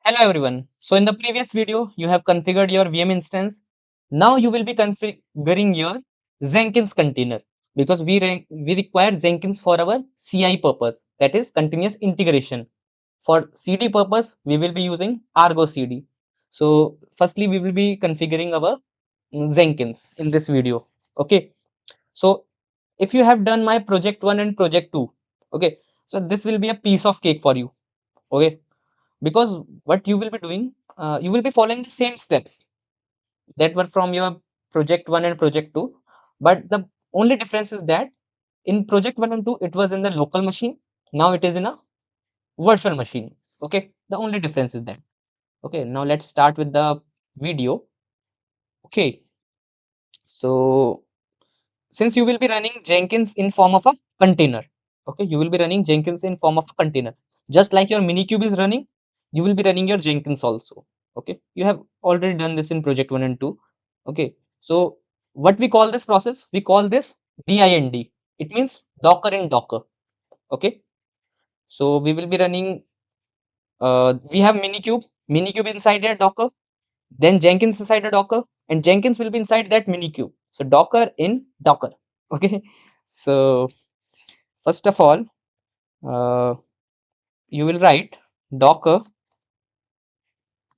Hello everyone. So in the previous video, you have configured your VM instance. Now you will be configuring your Jenkins container because we require Jenkins for our CI purpose, that is continuous integration. For CD purpose, we will be using Argo CD. So firstly, we will be configuring our Jenkins in this video. Okay. So if you have done my project 1 and project 2, okay, so this will be a piece of cake for you. Okay, because what you will be doing, you will be following the same steps that were from your project 1 and project 2, but the only difference is that in project 1 and 2 it was in the local machine, now it is in a virtual machine. Okay, the only difference is that. Okay, now let's start with the video. Okay, so since you will be running Jenkins in form of a container, okay, you will be running Jenkins in form of a container, just like your Minikube is running, you will be running your Jenkins also. Okay, you have already done this in project 1 and 2. Okay, so what we call this process, we call this DIND. It means Docker in Docker. Okay, so we will be running, we have Minikube inside a Docker, then Jenkins inside a Docker, and Jenkins will be inside that Minikube. So Docker in Docker. Okay, so first of all, uh, you will write Docker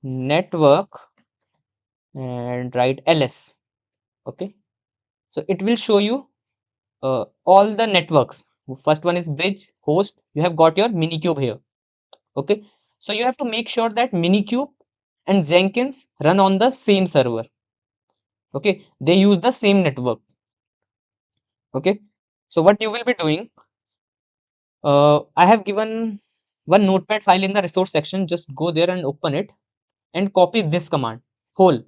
network and write ls. Okay, so it will show you all the networks. First one is bridge, host. You have got your Minikube here. Okay, so you have to make sure that Minikube and Jenkins run on the same server. Okay, they use the same network. Okay, so what you will be doing, I have given one notepad file in the resource section. Just go there and open it and copy this command whole.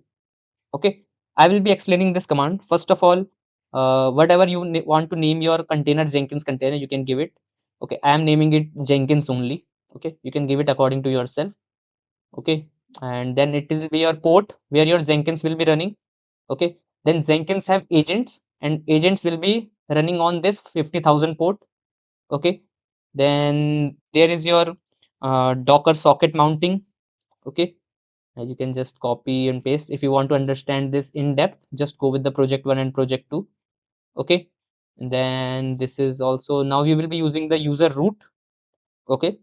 Okay, I will be explaining this command. First of all, whatever you want to name your container, Jenkins container, you can give it. Okay, I am naming it Jenkins only. Okay, you can give it according to yourself. Okay, and then it will be your port where your Jenkins will be running. Okay, then Jenkins have agents and agents will be running on this 50,000 port. Okay, then there is your Docker socket mounting. Okay, you can just copy and paste. If you want to understand this in depth, just go with the project 1 and project 2. Okay, and then this is also, now we will be using the user root. Okay,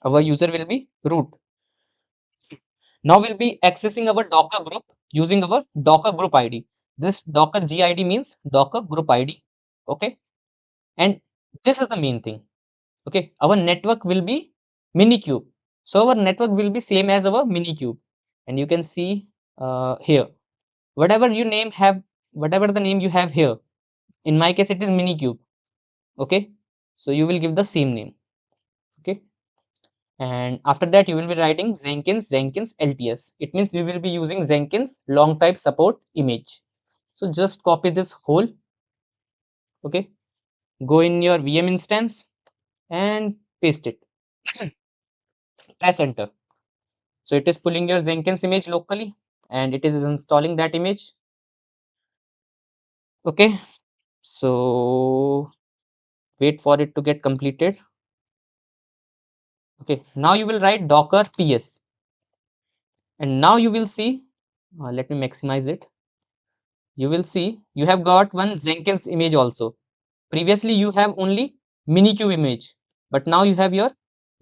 our user will be root. Now we'll be accessing our Docker group using our Docker group ID. This Docker GID means Docker group ID. Okay, and this is the main thing. Okay, our network will be Minikube. So our network will be same as our Minikube, and you can see here, whatever you name have, whatever the name you have here. In my case, it is Minikube. Okay, so you will give the same name. Okay, and after that you will be writing Jenkins LTS. It means we will be using Jenkins long type support image. So just copy this whole. Okay, go in your VM instance and paste it. Press enter. So it is pulling your Jenkins image locally and it is installing that image. Okay, so wait for it to get completed. Okay, now you will write Docker PS, and now you will see, let me maximize it. You will see you have got one Jenkins image also. Previously you have only Minikube image, but now you have your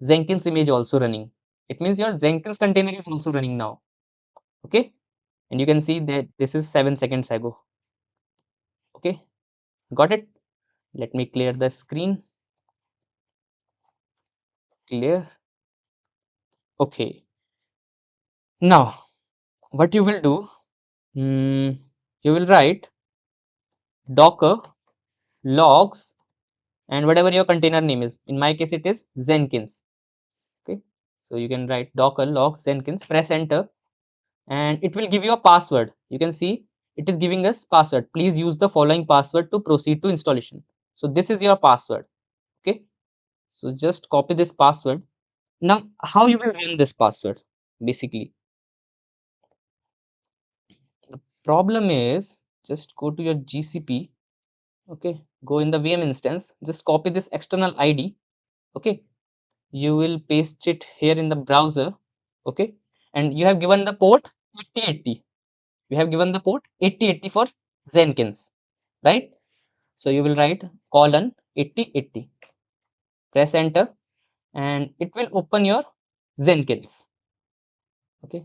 Jenkins image also running. It means your Jenkins container is also running now. Okay, and you can see that this is 7 seconds ago. Okay, got it. Let me clear the screen. Clear. Okay, now what you will do, you will write Docker logs and whatever your container name is. In my case, it is Jenkins. Okay, so you can write Docker logs Jenkins, press enter, and it will give you a password. You can see it is giving us password. Please use the following password to proceed to installation. So this is your password. Okay, so just copy this password. Now, how you will run this password? Basically, the problem is, just go to your GCP. Okay, go in the VM instance. Just copy this external ID. Okay, you will paste it here in the browser. Okay, and you have given the port 8080. You have given the port 8080 for Jenkins, right? So you will write colon 8080, press enter, and it will open your Jenkins. Okay,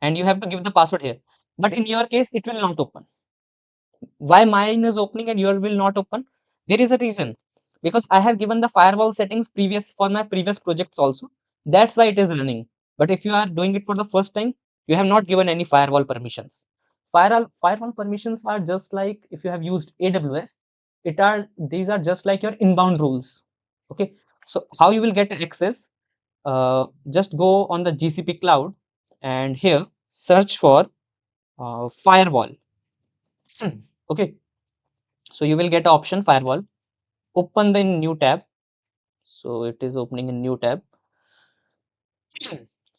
and you have to give the password here, but in your case it will not open. Why mine is opening and your will not open? There is a reason, because I have given the firewall settings previous for my previous projects also. That's why it is running. But if you are doing it for the first time, you have not given any firewall permissions. Firewall permissions are just like if you have used AWS, these are just like your inbound rules. Okay, so how you will get access? Just go on the GCP cloud and here search for firewall. Okay, so you will get option firewall. Open the new tab. So it is opening a new tab.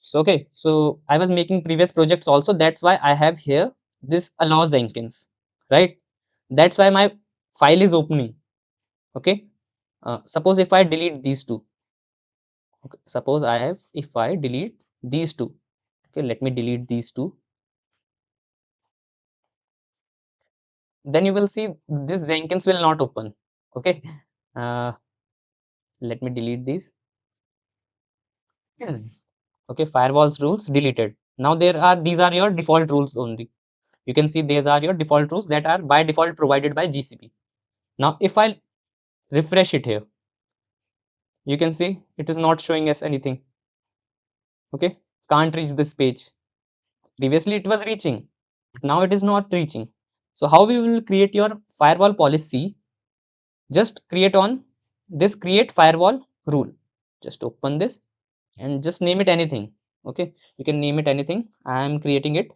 So okay, so I was making previous projects also. That's why I have here this allow Jenkins, right? That's why my file is opening. Okay. Suppose if I delete these two. Okay. Suppose if I delete these two. Okay, let me delete these two. Then you will see this Jenkins will not open. Okay. Uh, let me delete these. Okay, firewalls rules deleted. Now these are your default rules only. You can see these are your default rules that are by default provided by GCP. Now if I refresh it here, you can see it is not showing us anything. Okay, can't reach this page. Previously it was reaching, but now it is not reaching. So how we will create your firewall policy? Just create on this create firewall rule. Just open this and just name it anything. Okay, you can name it anything. I am creating it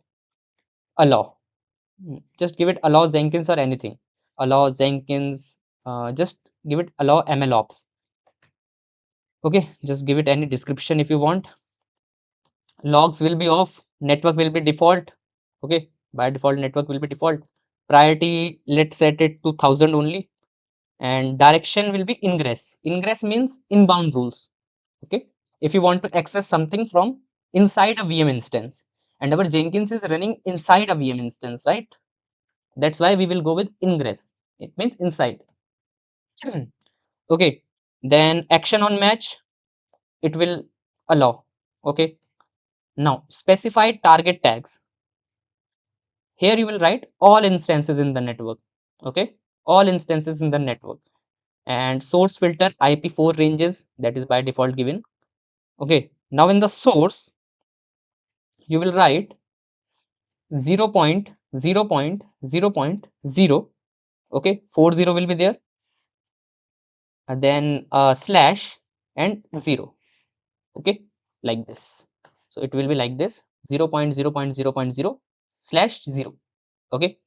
allow. Just give it allow Jenkins or anything. Allow Jenkins. Just give it allow MLOps. Okay, just give it any description if you want. Logs will be off. Network will be default. Okay, by default network will be default. Priority, let's set it to 1000 only. And direction will be ingress. Ingress means inbound rules. Okay, if you want to access something from inside a VM instance, and our Jenkins is running inside a VM instance, right? That's why we will go with ingress. It means inside. Okay, then action on match, it will allow. Okay, now specified target tags. Here you will write all instances in the network. Okay, all instances in the network. And source filter IP4 ranges, that is by default given. Okay, now in the source, you will write 0.0.0.0. Okay, 40 will be there, and then slash and 0. Okay, like this. So it will be like this 0.0.0.0 slash 0. Okay,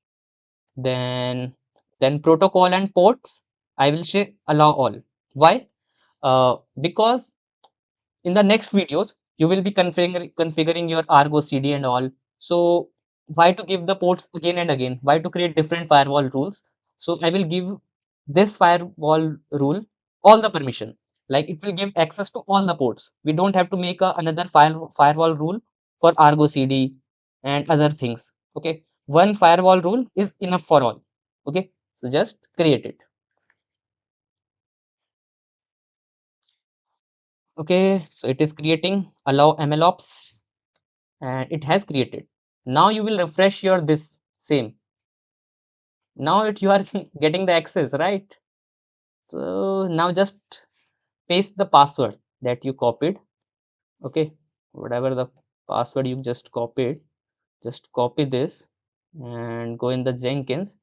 then protocol and ports, I will say allow all. Why? Because in the next videos you will be configuring your Argo CD and all. So why to give the ports again and again? Why to create different firewall rules? So I will give this firewall rule all the permission. Like it will give access to all the ports. We don't have to make another firewall rule for Argo CD and other things. Okay, one firewall rule is enough for all. Okay, so just create it. Okay, so it is creating allow MLOps and it has created. Now you will refresh your this same. Now you are getting the access, right? So now just paste the password that you copied. Okay, whatever the password you just copied, just copy this and go in the Jenkins,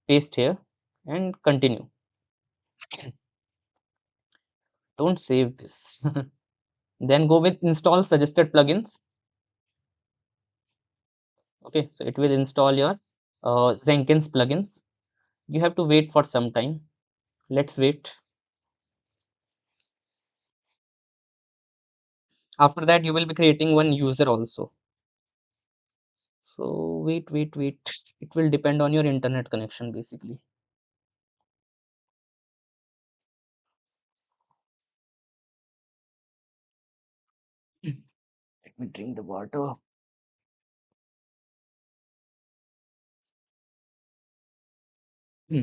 paste here and continue. Don't save this. Then go with install suggested plugins. Okay, so it will install your Jenkins plugins. You have to wait for some time. Let's wait. After that, you will be creating one user also. So wait. It will depend on your internet connection basically. Let me drink the water. Hmm.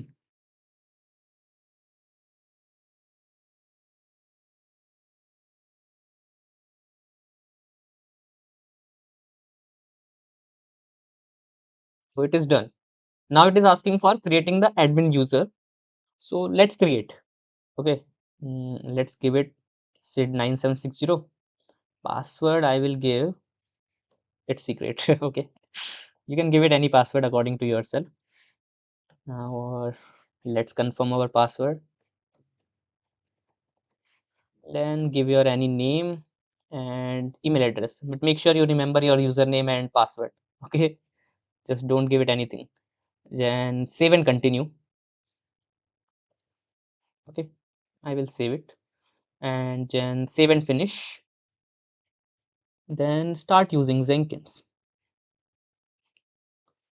So it is done. Now it is asking for creating the admin user. So let's create. Okay. Let's give it sid9760. Password I will give it's secret. Okay. You can give it any password according to yourself. Now let's confirm our password. Then give your any name and email address, but make sure you remember your username and password. Okay, just don't give it anything. Then save and continue. Okay, I will save it and then save and finish. Then start using Jenkins.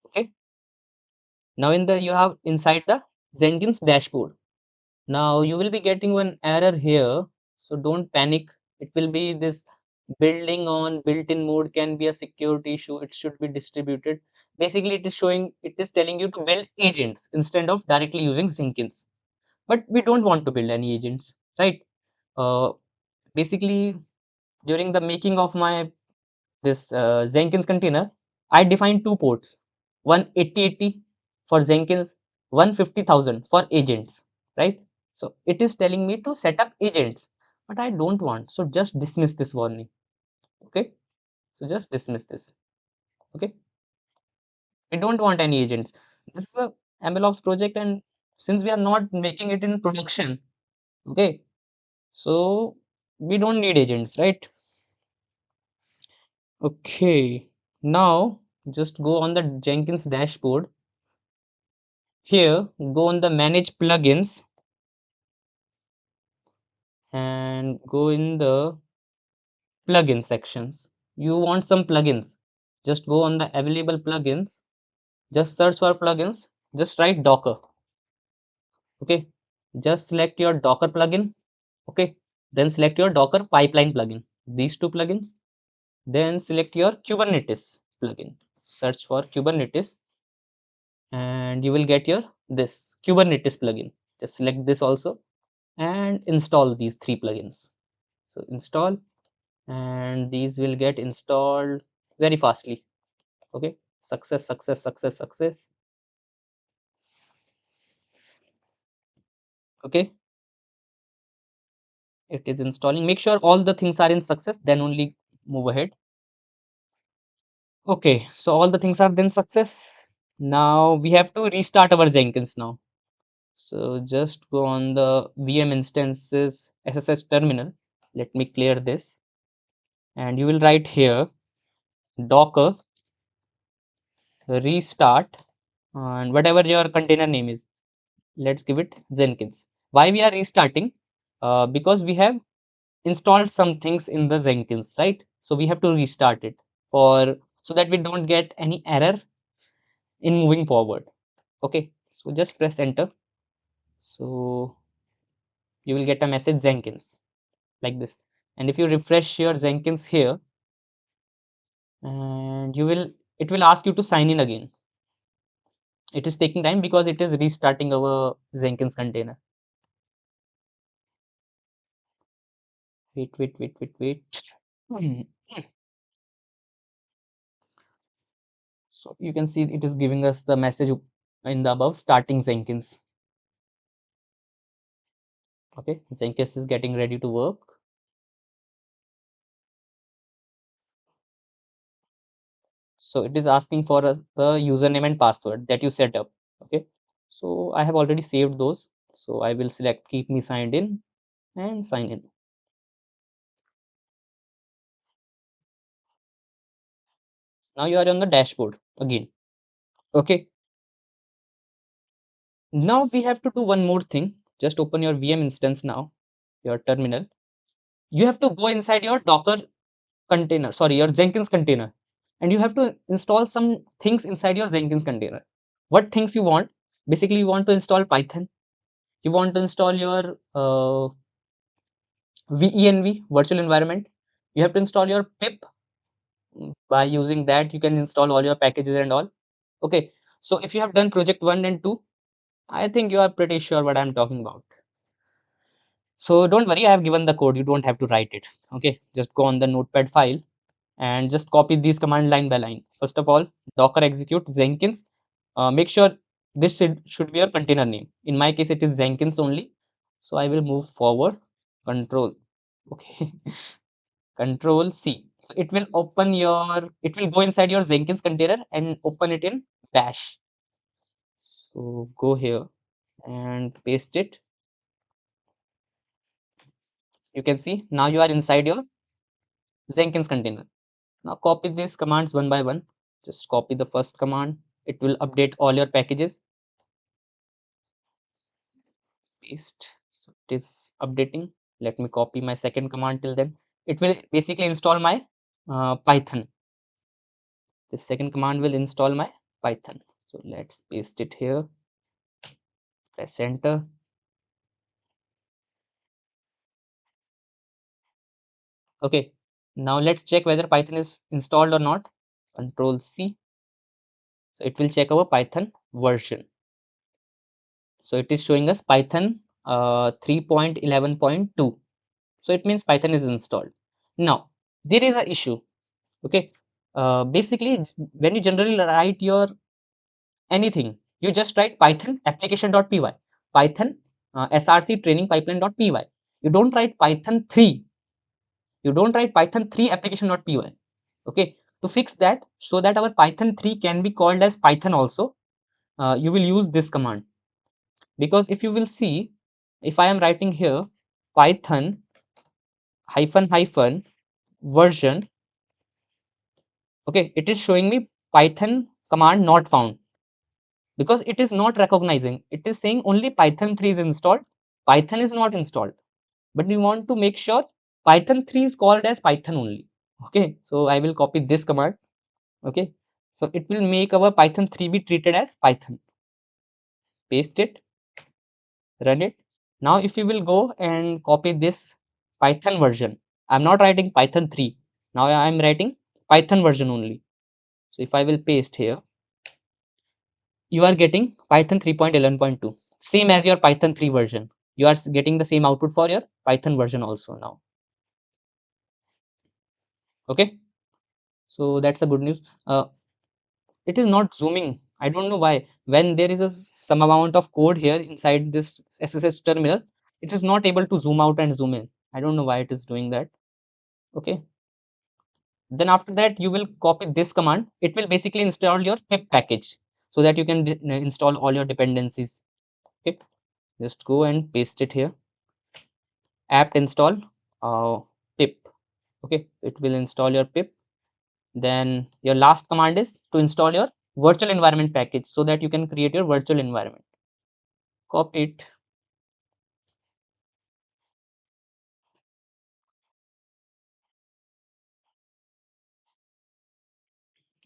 Okay, now in the you have inside the Jenkins dashboard. Now you will be getting one error here, so don't panic. It will be this building on built-in mode can be a security issue. It should be distributed. Basically, it is telling you to build agents instead of directly using Jenkins. But we don't want to build any agents, right? Uh, Basically, during the making of my this Jenkins container, I defined two ports, one 8080 for Jenkins, 150,000 for agents, right? So it is telling me to set up agents, but I don't want. So just dismiss this warning. Okay. So just dismiss this. Okay. We don't want any agents. This is a MLOps project, and since we are not making it in production, okay, so we don't need agents, right? Okay. Now just go on the Jenkins dashboard. Here, go on the manage plugins and go in the plugin sections. You want some plugins. Just go on the available plugins. Just search for plugins. Just write Docker. Okay. Just select your Docker plugin. Okay. Then select your Docker pipeline plugin. These two plugins. Then select your Kubernetes plugin. Search for Kubernetes and you will get your this Kubernetes plugin. Just select this also and install these three plugins. So install and these will get installed very fastly. Okay, success, success, success, success. Okay, it is installing. Make sure all the things are in success, then only move ahead. Okay, so all the things are then success. Now we have to restart our Jenkins now. So just go on the VM instances SSH terminal. Let me clear this and you will write here docker restart and whatever your container name is. Let's give it Jenkins. Why we are restarting? Because we have installed some things in the Jenkins, right? So we have to restart it for so that we don't get any error in moving forward. Okay, so just press enter. So you will get a message Jenkins like this. And if you refresh your Jenkins here, and it will ask you to sign in again. It is taking time because it is restarting our Jenkins container. Wait. Hmm. So you can see it is giving us the message in the above starting Jenkins. Okay, Jenkins is getting ready to work. So it is asking for us the username and password that you set up. Okay, so I have already saved those. So I will select keep me signed in and sign in. Now you are on the dashboard again. Okay, now we have to do one more thing. Just open your VM instance now, your terminal. You have to go inside your Docker container, sorry, your Jenkins container, and you have to install some things inside your Jenkins container. What things you want? Basically, you want to install Python. You want to install your VENV virtual environment. You have to install your pip By using that, you can install all your packages and all. Okay, so if you have done project 1 and 2, I think you are pretty sure what I'm talking about. So don't worry, I have given the code, you don't have to write it. Okay, just go on the notepad file and just copy these command line by line. First of all, docker execute Jenkins. Make sure this should be your container name. In my case, it is Jenkins only. So I will move forward, control, okay, control C. So it will open your, it will go inside your Jenkins container and open it in bash. So go here and paste it. You can see now you are inside your Jenkins container. Now copy these commands one by one. Just copy the first command. It will update all your packages. Paste. So it is updating. Let me copy my second command till then. It will basically install my Python. The second command will install my Python. So let's paste it here. Press enter. Okay. Now let's check whether Python is installed or not. Control C. So it will check our Python version. So it is showing us Python 3.11.2. So it means Python is installed. Now there is a issue. Okay. Basically, when you generally write your anything, you just write Python application.py, Python src training pipeline.py. You don't write Python 3. You don't write Python 3 application.py. Okay. To fix that, so that our Python 3 can be called as Python also, you will use this command. Because if you will see, if I am writing here Python hyphen hyphen version, okay, it is showing me Python command not found because it is not recognizing. It is saying only Python 3 is installed. Python is not installed. But we want to make sure Python 3 is called as Python only. Okay, so I will copy this command. Okay, so it will make our Python 3 be treated as Python. Paste it, run it. Now if you will go and copy this Python version, I'm not writing Python 3. Now I'm writing Python version only. So if I will paste here, you are getting Python 3.11.2, same as your Python 3 version. You are getting the same output for your Python version also now. Okay, so that's a good news. It is not zooming. I don't know why. When there is some amount of code here inside this SSH terminal, it is not able to zoom out and zoom in. I don't know why it is doing that. Okay. Then after that, you will copy this command. It will basically install your pip package so that you can install all your dependencies. Okay. Just go and paste it here. Apt install pip. Okay. It will install your pip. Then your last command is to install your virtual environment package so that you can create your virtual environment. Copy it.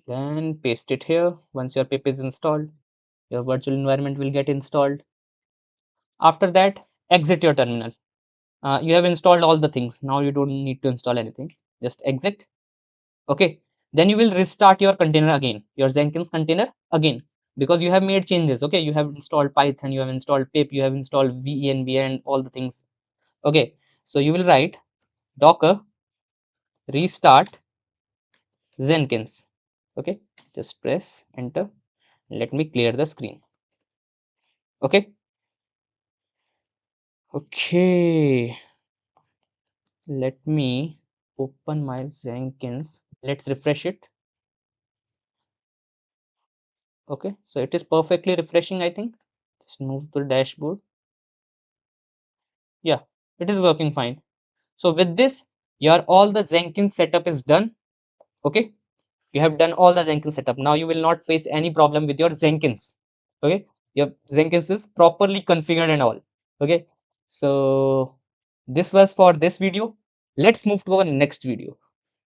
Then paste it here. Once your pip is installed, your virtual environment will get installed. After that, exit your terminal. You have installed all the things. Now you don't need to install anything. Just exit. Okay. Then you will restart your container again, your Jenkins container again, because you have made changes. Okay. You have installed Python, you have installed pip, you have installed venv and all the things. Okay. So you will write docker restart Jenkins. Okay. Just press enter. Let me clear the screen. Okay. Okay. Let me open my Jenkins. Let's refresh it. Okay, so it is perfectly refreshing, I think. Just move to the dashboard. Yeah, it is working fine. So with this, your all the Jenkins setup is done. Okay, you have done all the Jenkins setup. Now you will not face any problem with your Jenkins. Okay, your Jenkins is properly configured and all. Okay, so this was for this video. Let's move to our next video.